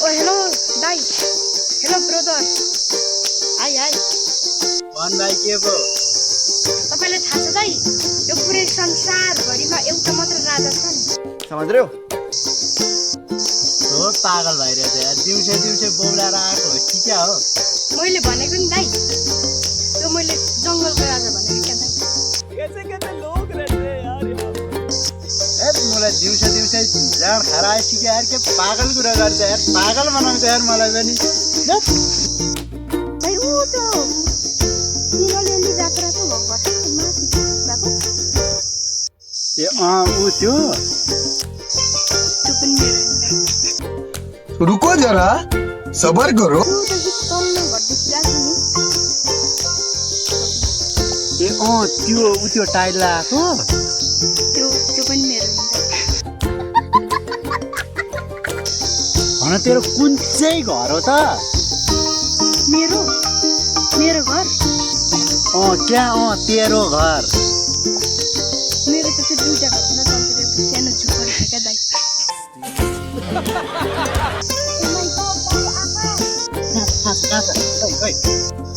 ओ hello दाई, hello brother. High high. भन भाइ के भो? तपाईलाई थाहा छ दाई, यो पुरै संसारभरिमा एउटा मात्र राजा छ नि। समझ रहे हो? हो पागल भइरहेछ यार, दिउँसै दिउँसै बोलाएर आएको हो कि क्या हो? मैले भनेको नि दाई, त्यो मैले जङ्गलको राजा भनेको क्या दाई। मलाई दिउँसै दिउँसै जाँड खाएर आएपछि कि यार के पागल कुरा गर्छ यार, पागल बनाउँछ यार मलाई पनि। दाई ऊ त्यो सिंहलेली जात्रा त भएको वर्ष माथि गएको। ए ऊ त्यो पनि मेरो नि दाई। रुको जरा सबर करो। त्यो त तल्लो घरदेखि गएको नि। ए त्यो टाइल लगाएको त्यो पनि मेरो नि दाई। भन तेरो कुन चाहिँ घर हो त? मेरो घर क्या तेरो घर? मेरो त त्यो दुईटा घर हुन चल्छ, एउटा सानो झुपडी छ क्या दाई। कहाँ छ?